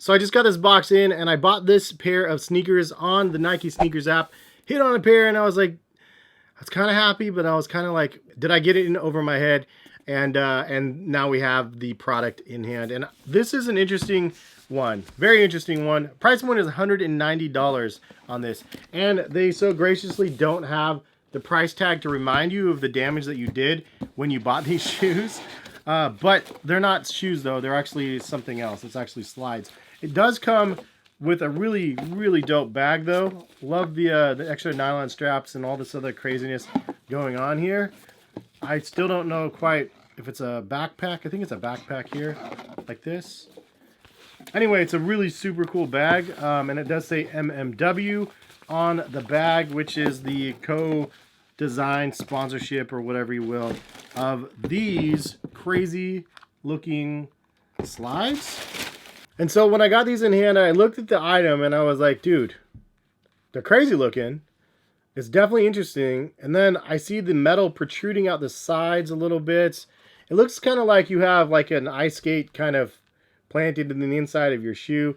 So I just got this box in and I bought this pair of sneakers on the Nike sneakers app. Hit on a pair and I was like, I was kind of happy, but I was kind of like, did I get it in over my head? And now we have the product in hand. And this is an interesting one, very interesting one. Price point is $190 on this. And they so graciously don't have the price tag to remind you of the damage that you did when you bought these shoes. But they're not shoes though, they're actually something else. It's actually slides. It does come with a really, really dope bag though. Love the extra nylon straps and all this other craziness going on here. I still don't know quite if it's a backpack. I think it's a backpack here, like this. Anyway, it's a really super cool bag, and it does say MMW on the bag, which is the co-design sponsorship or whatever you will of these crazy looking slides. And so when I got these in hand, I looked at the item and I was like, dude, they're crazy looking. It's definitely interesting. And then I see the metal protruding out the sides a little bit. It looks kind of like you have like an ice skate kind of planted in the inside of your shoe.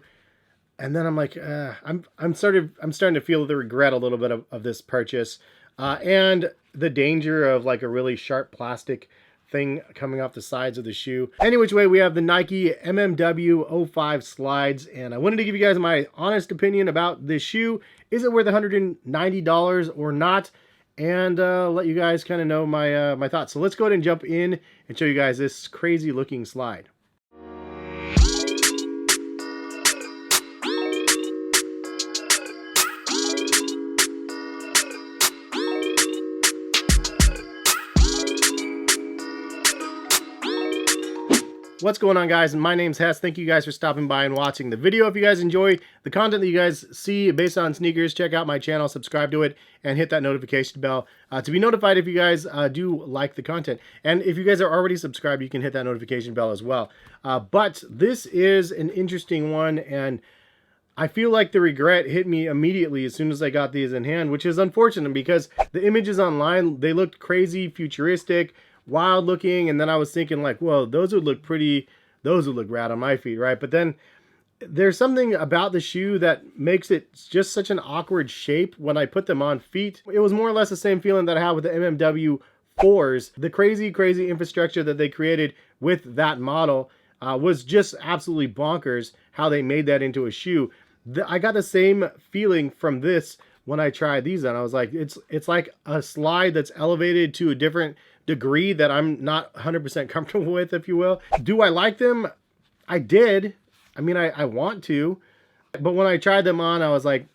And then I'm like, I'm starting to feel the regret a little bit of this purchase, and the danger of like a really sharp plastic thing coming off the sides of the shoe. Any which way, we have the Nike MMW 05 slides, and I wanted to give you guys my honest opinion about this shoe. Is it worth $190 or not? And let you guys kind of know my thoughts. So let's go ahead and jump in and show you guys this crazy looking slide. What's going on, guys? My name's Hess. Thank you guys for stopping by and watching the video. If you guys enjoy the content that you guys see based on sneakers, check out my channel, subscribe to it, and hit that notification bell to be notified if you guys do like the content. And if you guys are already subscribed, you can hit that notification bell as well. But this is an interesting one, and I feel like the regret hit me immediately as soon as I got these in hand, which is unfortunate because the images online, they looked crazy, futuristic, wild looking, and then I was thinking like, well, those would look rad on my feet, right? But then there's something about the shoe that makes it just such an awkward shape when I put them on feet. It was more or less the same feeling that I had with the MMW 4s. The crazy infrastructure that they created with that model was just absolutely bonkers how they made that into a shoe. I got the same feeling from this when I tried these on. I was like, it's like a slide that's elevated to a different degree that I'm not 100% comfortable with, if you will. Do I like them? I did. I mean, I want to. But when I tried them on, I was like,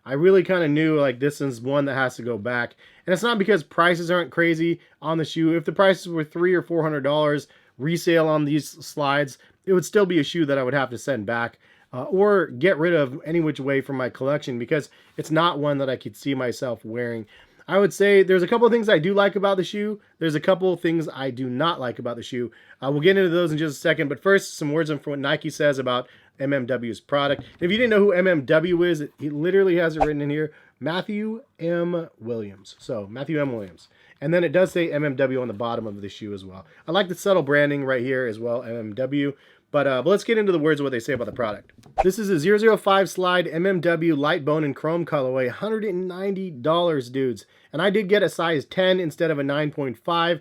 I really kind of knew like this is one that has to go back. And it's not because prices aren't crazy on the shoe. If the prices were $300 or $400 resale on these slides, it would still be a shoe that I would have to send back. Or get rid of any which way from my collection because it's not one that I could see myself wearing. I would say there's a couple of things I do like about the shoe. There's a couple of things I do not like about the shoe. We'll get into those in just a second. But first, some words on what Nike says about MMW's product. If you didn't know who MMW is, he literally has it written in here, Matthew M. Williams. So Matthew M. Williams. And then it does say MMW on the bottom of the shoe as well. I like the subtle branding right here as well, MMW. But let's get into the words of what they say about the product. This is a 005 slide MMW light bone and chrome colorway, $190, dudes. And I did get a size 10 instead of a 9.5.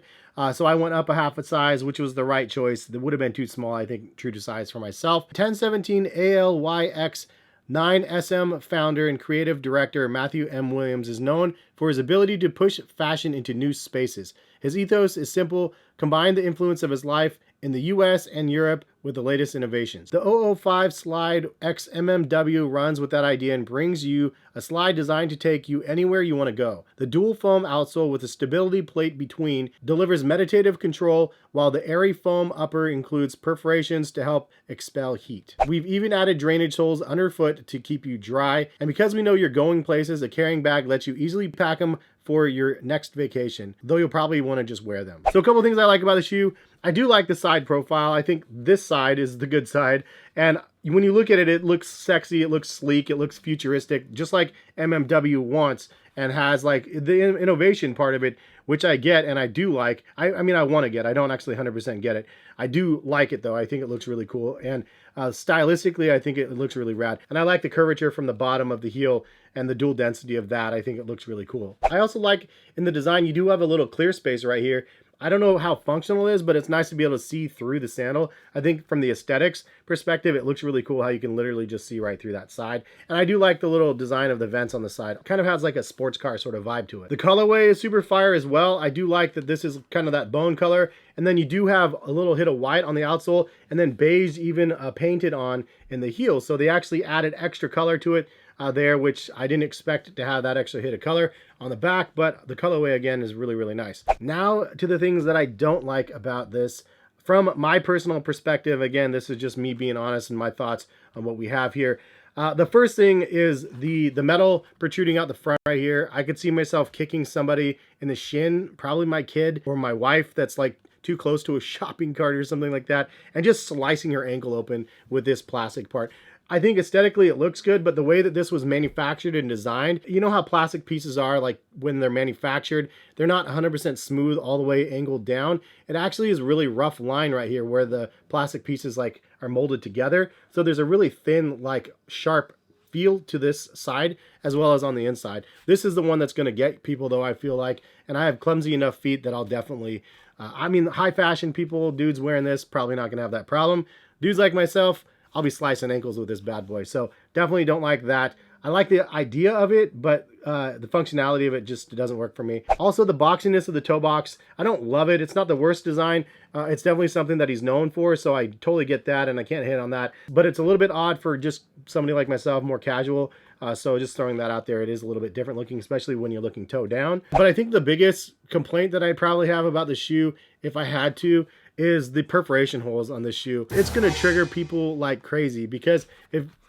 So I went up a half a size, which was the right choice. That would have been too small, I think, true to size for myself. 1017 ALYX 9SM founder and creative director Matthew M. Williams is known for his ability to push fashion into new spaces. His ethos is simple: combine the influence of his life in the US and Europe with the latest innovations. The 005 Slide X MMW runs with that idea and brings you a slide designed to take you anywhere you want to go. The dual foam outsole with a stability plate between delivers meditative control, while the airy foam upper includes perforations to help expel heat. We've even added drainage holes underfoot to keep you dry, and because we know you're going places, a carrying bag lets you easily pack them for your next vacation, though you'll probably want to just wear them. So a couple things I like about the shoe. I do like the side profile. I think this side is the good side. And when you look at it, it looks sexy, it looks sleek, it looks futuristic, just like MMW wants and has like the innovation part of it which I get and I do like. I mean, I want to get. I don't actually 100% get it. I do like it though. I think it looks really cool, and stylistically, I think it looks really rad. And I like the curvature from the bottom of the heel and the dual density of that. I think it looks really cool. I also like in the design, you do have a little clear space right here. I don't know how functional it is, but it's nice to be able to see through the sandal. I think from the aesthetics perspective, it looks really cool how you can literally just see right through that side. And I do like the little design of the vents on the side. It kind of has like a sports car sort of vibe to it. The colorway is super fire as well. I do like that this is kind of that bone color. And then you do have a little hit of white on the outsole, and then beige even painted on in the heel. So they actually added extra color to it there, which I didn't expect to have that extra hit of color on the back, but the colorway again is really, really nice. Now to the things that I don't like about this. From my personal perspective, again, this is just me being honest and my thoughts on what we have here. The first thing is the metal protruding out the front right here. I could see myself kicking somebody in the shin, probably my kid or my wife that's like too close to a shopping cart or something like that, and just slicing her ankle open with this plastic part. I think aesthetically it looks good, but the way that this was manufactured and designed, you know how plastic pieces are, like when they're manufactured, they're not 100% smooth all the way angled down. It actually is a really rough line right here where the plastic pieces like are molded together. So there's a really thin, like sharp feel to this side as well as on the inside. This is the one that's going to get people though, I feel like, and I have clumsy enough feet that I'll definitely, I mean, high fashion people, dudes wearing this, probably not going to have that problem. Dudes like myself, I'll be slicing ankles with this bad boy. So definitely don't like that. I like the idea of it, but the functionality of it just doesn't work for me. Also, the boxiness of the toe box, I don't love it. It's not the worst design. It's definitely something that he's known for, so I totally get that, and I can't hit on that. But it's a little bit odd for just somebody like myself, more casual. So just throwing that out there, it is a little bit different looking, especially when you're looking toe down. But I think the biggest complaint that I probably have about the shoe, if I had to, is the perforation holes on this shoe. It's gonna trigger people like crazy, because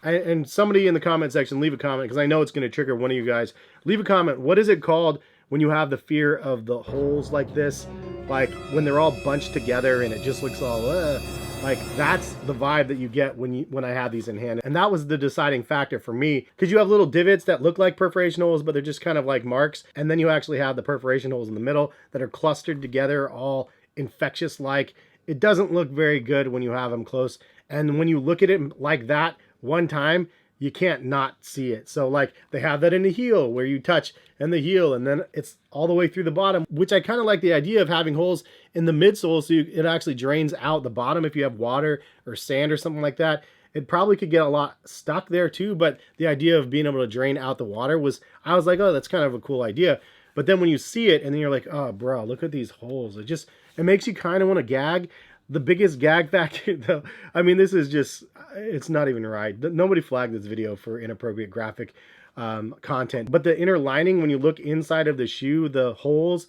and somebody in the comment section, leave a comment, because I know it's gonna trigger one of you guys. Leave a comment, what is it called when you have the fear of the holes like this? Like when they're all bunched together and it just looks all, like that's the vibe that you get when I have these in hand. And that was the deciding factor for me, because you have little divots that look like perforation holes, but they're just kind of like marks. And then you actually have the perforation holes in the middle that are clustered together, all infectious like. It doesn't look very good when you have them close, and when you look at it like that one time, you can't not see it. So like they have that in the heel where you touch and the heel, and then it's all the way through the bottom, which I kind of like the idea of having holes in the midsole so it actually drains out the bottom if you have water or sand or something like that. It probably could get a lot stuck there too, but the idea of being able to drain out the water was, I was like, oh, that's kind of a cool idea. But then when you see it and then you're like, oh bro, look at these holes. It makes you kind of want to gag. The biggest gag factor though, I mean, this is just, it's not even right. Nobody flagged this video for inappropriate graphic content. But the inner lining, when you look inside of the shoe, the holes,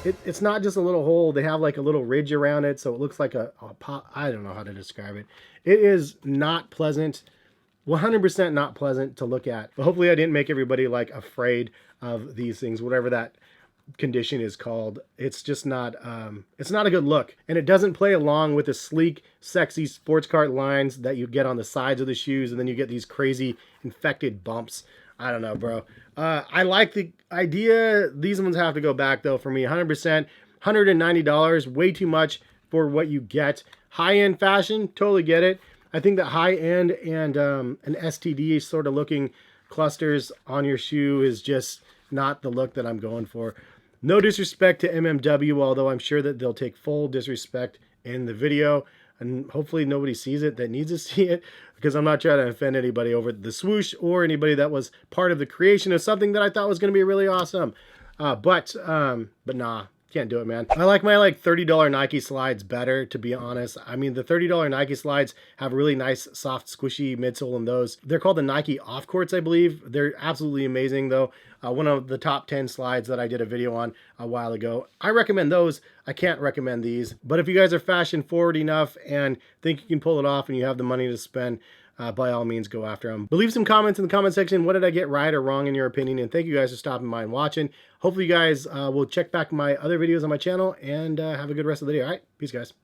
it's not just a little hole. They have like a little ridge around it. So it looks like a pop. I don't know how to describe it. It is not pleasant. 100% not pleasant to look at. But hopefully I didn't make everybody like afraid of these things, whatever that condition is called. It's just not it's not a good look, and it doesn't play along with the sleek, sexy sports cart lines that you get on the sides of the shoes, and then you get these crazy infected bumps. I don't know, bro. I like the idea. These ones have to go back though for me. 100%. $190, way too much for what you get. High-end fashion, totally get it. I think that high-end and an STD sort of looking clusters on your shoe is just not the look that I'm going for. No disrespect to MMW, although I'm sure that they'll take full disrespect in the video, and hopefully nobody sees it that needs to see it, because I'm not trying to offend anybody over the swoosh or anybody that was part of the creation of something that I thought was going to be really awesome. But nah. Can't do it, man. I like my like $30 Nike slides better, to be honest. I mean, the $30 Nike slides have really nice, soft, squishy midsole in those. They're called the Nike Off Courts, I believe. They're absolutely amazing, though. One of the top 10 slides that I did a video on a while ago. I recommend those. I can't recommend these. But if you guys are fashion forward enough and think you can pull it off and you have the money to spend, by all means, go after them. But leave some comments in the comment section. What did I get right or wrong in your opinion? And thank you guys for stopping by and watching. Hopefully you guys will check back my other videos on my channel and have a good rest of the day. All right, peace, guys.